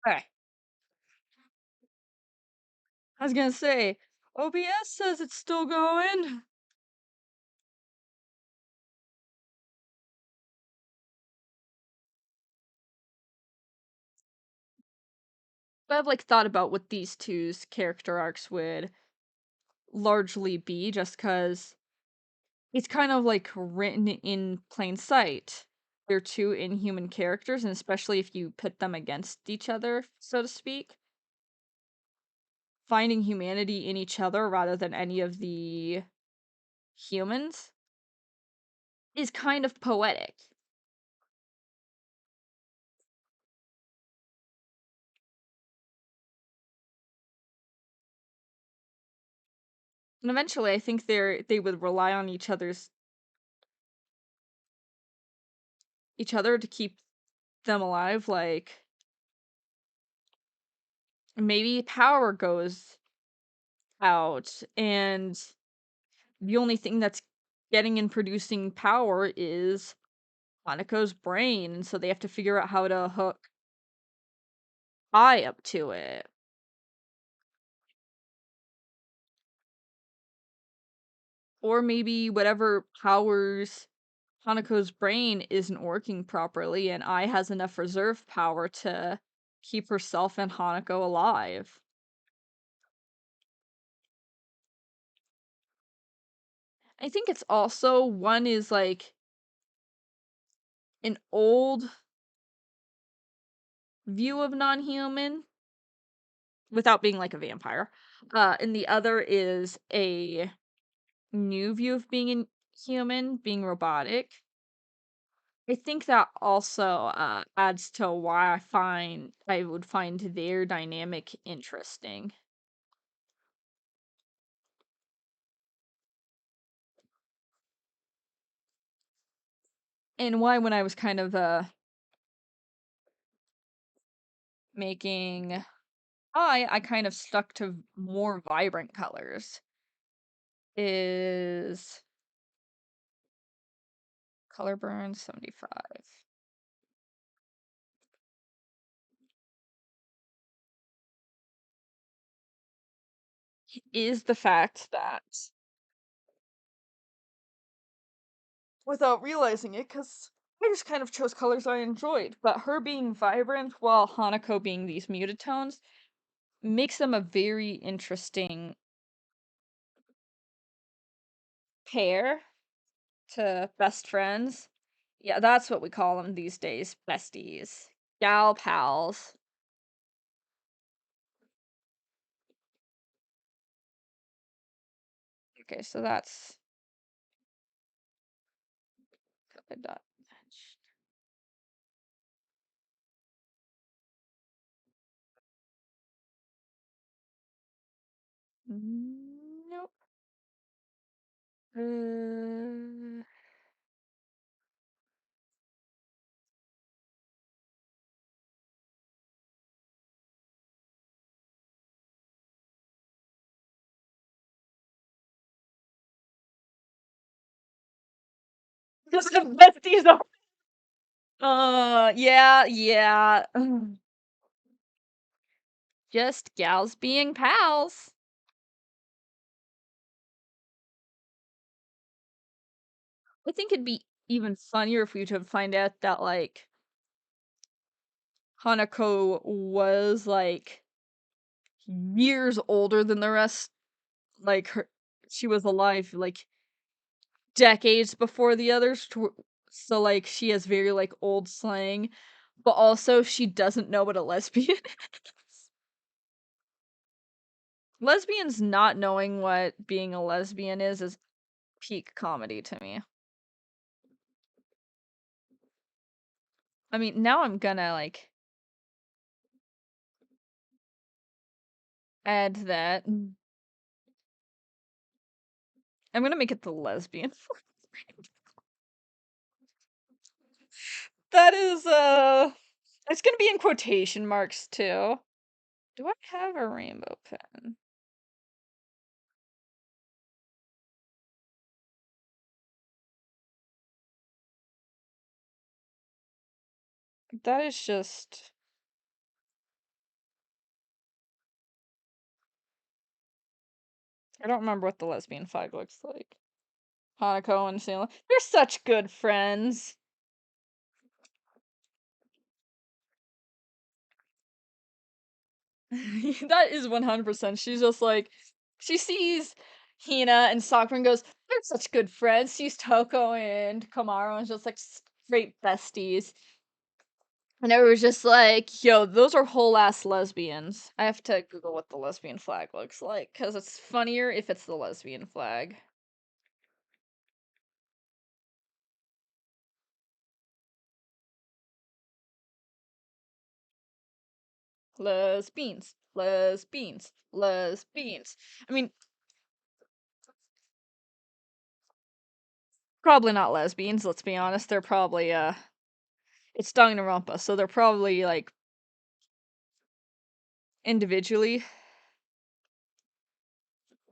Okay. I was gonna say, OBS says it's still going. But I've like thought about what these two's character arcs would largely be, just because it's kind of like written in plain sight. They're two inhuman characters, and especially if you pit them against each other, so to speak, finding humanity in each other rather than any of the humans is kind of poetic. And eventually I think they would rely on each other to keep them alive, like maybe power goes out and the only thing that's getting and producing power is Hanako's brain, and so they have to figure out how to hook I up to it. Or maybe whatever powers Hanako's brain isn't working properly, and I has enough reserve power to keep herself and Hanako alive. I think it's also one is like an old view of non-human without being like a vampire. And the other is a new view of being human, being robotic. I think that also adds to why I would find their dynamic interesting. And why when I was kind of making I kind of stuck to more vibrant colors is color burn 75 is the fact that without realizing it, because I just kind of chose colors I enjoyed, but her being vibrant while Hanako being these muted tones makes them a very interesting pair to best friends. Yeah, that's what we call them these days, besties. Gal pals. Okay, so that's dot match. Nope. Uh, Because the besties are. Yeah, yeah. Just gals being pals. I think it'd be even funnier if we could find out that, like, Hanako was, like, years older than the rest. Like, she was alive, like, decades before the others. So, like, she has very, like, old slang, but also she doesn't know what a lesbian is. Lesbians not knowing what being a lesbian is peak comedy to me. I mean, now I'm gonna, like, add that. I'm gonna make it the lesbian. That is, it's gonna be in quotation marks too. Do I have a rainbow pen? That is just I don't remember what the lesbian flag looks like. Hanako and Sailor. They're such good friends. That is 100%. She's just like, she sees Hina and Sakura and goes, they're such good friends. Sees Toko and Kamaru and just like straight besties. And it was just like, yo, those are whole ass lesbians. I have to Google what the lesbian flag looks like because it's funnier if it's the lesbian flag. Lesbians, lesbians, lesbians. I mean, probably not lesbians, let's be honest. They're probably, it's Danganronpa, so they're probably, like, individually,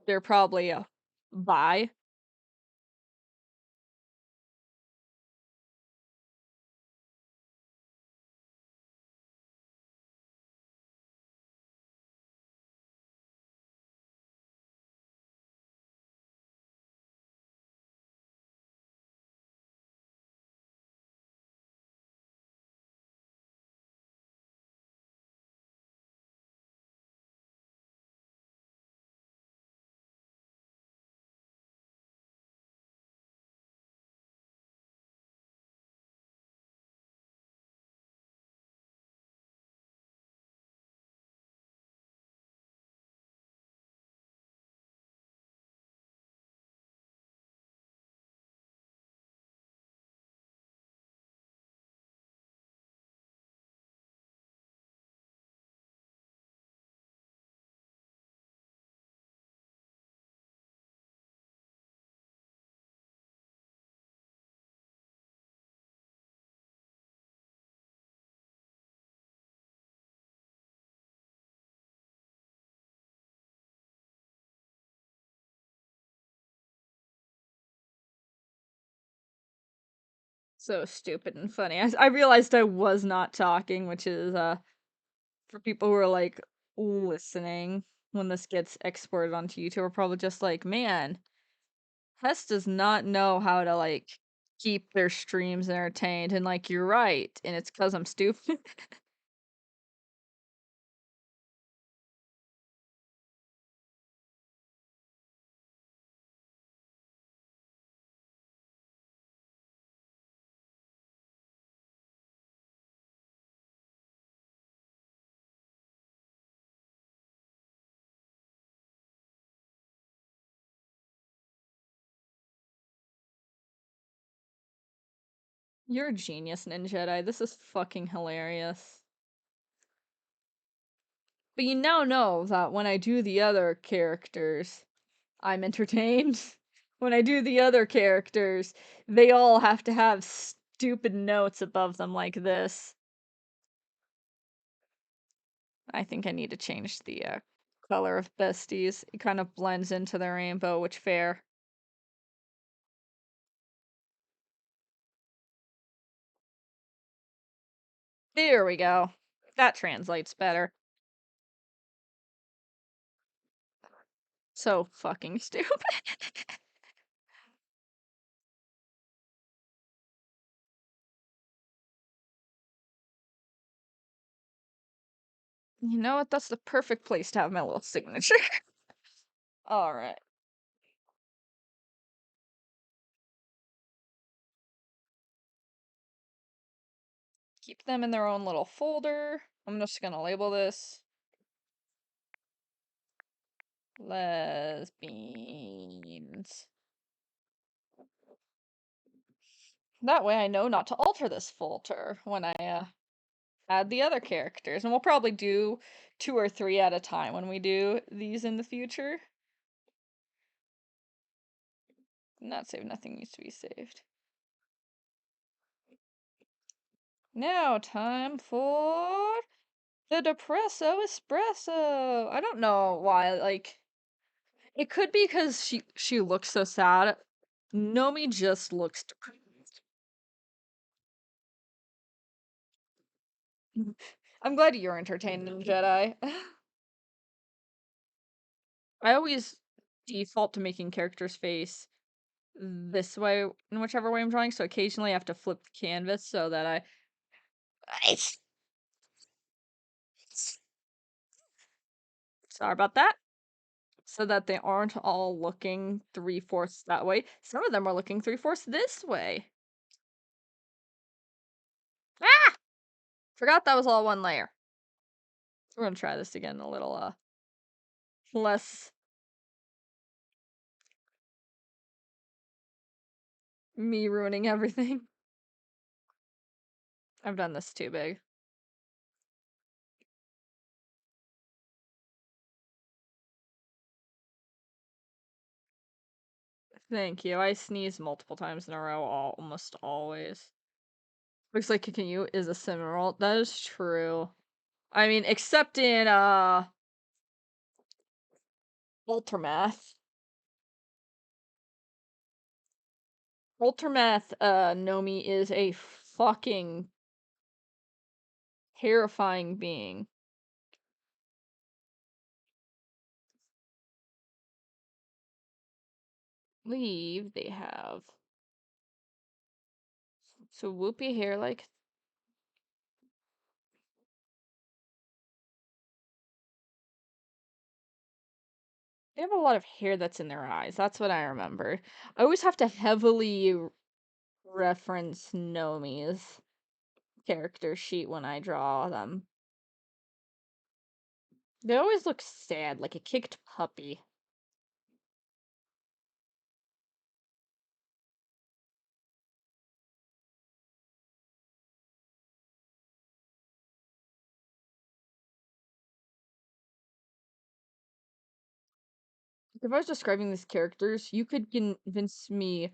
they're probably, bi. So stupid and funny. I realized I was not talking, which is, for people who are, like, listening when this gets exported onto YouTube are probably just like, man, Hess does not know how to, like, keep their streams entertained, and, like, you're right, and it's 'cause I'm stupid. You're a genius, Ninja Jedi. This is fucking hilarious. But you now know that when I do the other characters, I'm entertained. When I do the other characters, they all have to have stupid notes above them like this. I think I need to change the color of besties. It kind of blends into the rainbow, which fair. There we go. That translates better. So fucking stupid. You know what? That's the perfect place to have my little signature. Alright. Keep them in their own little folder. I'm just gonna label this lesbians. That way I know not to alter this folder when I add the other characters. And we'll probably do 2 or 3 at a time when we do these in the future. Not saved, nothing needs to be saved. Now time for the Depresso Espresso. I don't know why, like, it could be because she looks so sad. Nomi just looks depressed. I'm glad you're entertained in Jedi. I always default to making characters face this way in whichever way I'm drawing, so occasionally I have to flip the canvas so that I sorry about that. So that they aren't all looking 3/4 that way. Some of them are looking 3/4 this way. Ah! Forgot that was all one layer. We're gonna try this again a little, less me ruining everything. I've done this too big. Thank you. I sneeze multiple times in a row, almost always. Looks like kicking you is a cinnamon. That is true. I mean, except in, Ultramath. Ultramath, Nomi is a fucking terrifying being. Leave, they have. So whoopy hair, like, they have a lot of hair that's in their eyes. That's what I remember. I always have to heavily reference Nomi's character sheet when I draw them. They always look sad, like a kicked puppy. If I was describing these characters, you could convince me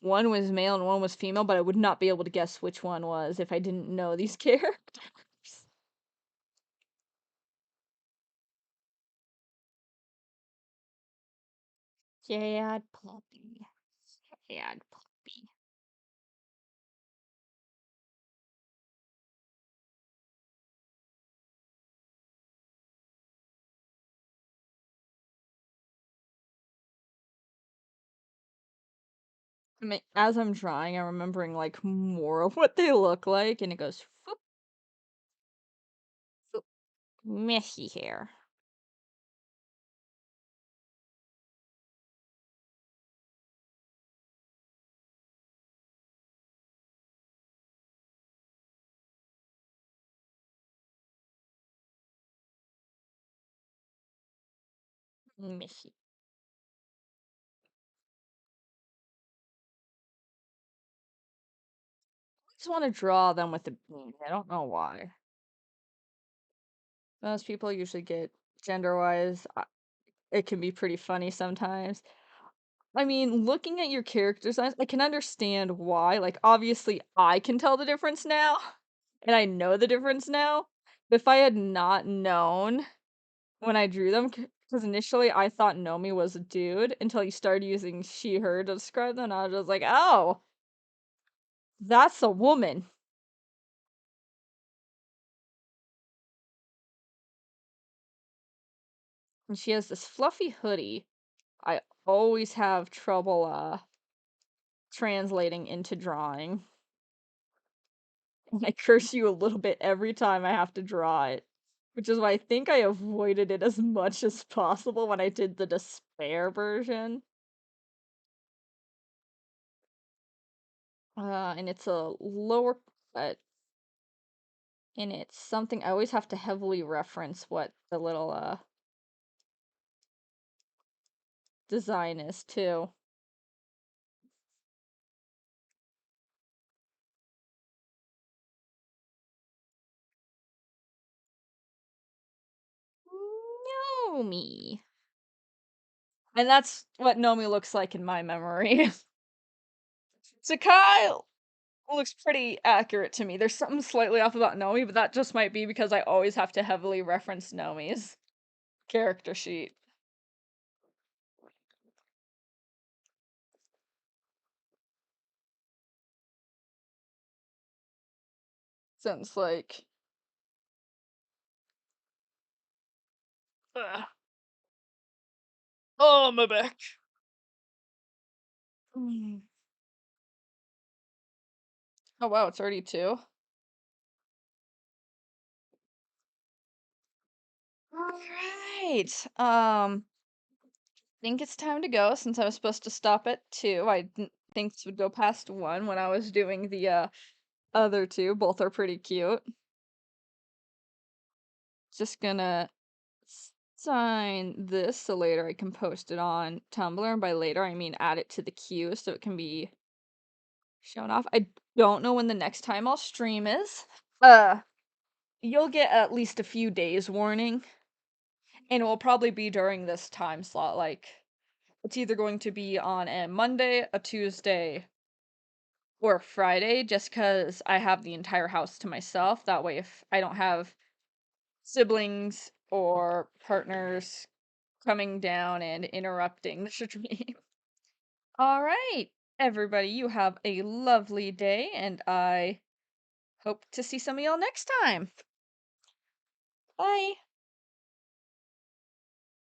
one was male and one was female, but I would not be able to guess which one was if I didn't know these characters. Sad puppy. Sad puppy. I mean, as I'm drawing, I'm remembering like more of what they look like, and it goes foop, foop. Messy hair. Messy. I just want to draw them with the bean. I don't know why. Most people usually get gender wise. It can be pretty funny sometimes. I mean, looking at your character designs, I can understand why. Like, obviously, I can tell the difference now, and I know the difference now. But if I had not known when I drew them, because initially I thought Nomi was a dude until you started using she, her to describe them, and I was just like, oh, that's a woman. And she has this fluffy hoodie. I always have trouble, translating into drawing. And I curse you a little bit every time I have to draw it. Which is why I think I avoided it as much as possible when I did the despair version. And it's a lower cut, and it's something I always have to heavily reference what the little, design is, too. Nomi. And that's what Nomi looks like in my memory. Sakai looks pretty accurate to me. There's something slightly off about Nomi, but that just might be because I always have to heavily reference Nomi's character sheet. Since, like, ugh. Oh, my back. Mm. Oh wow, it's already 2. All right. Think it's time to go since I was supposed to stop at 2. I didn't think this would go past 1 when I was doing the other 2. Both are pretty cute. Just gonna sign this so later I can post it on Tumblr. And by later, I mean add it to the queue so it can be shown off. I don't know when the next time I'll stream is. Uh, you'll get at least a few days warning, and it will probably be during this time slot. Like, it's either going to be on a Monday, a Tuesday, or a Friday, just because I have the entire house to myself. That way, if I don't have siblings or partners coming down and interrupting the stream. All right, everybody, you have a lovely day, and I hope to see some of y'all next time. Bye.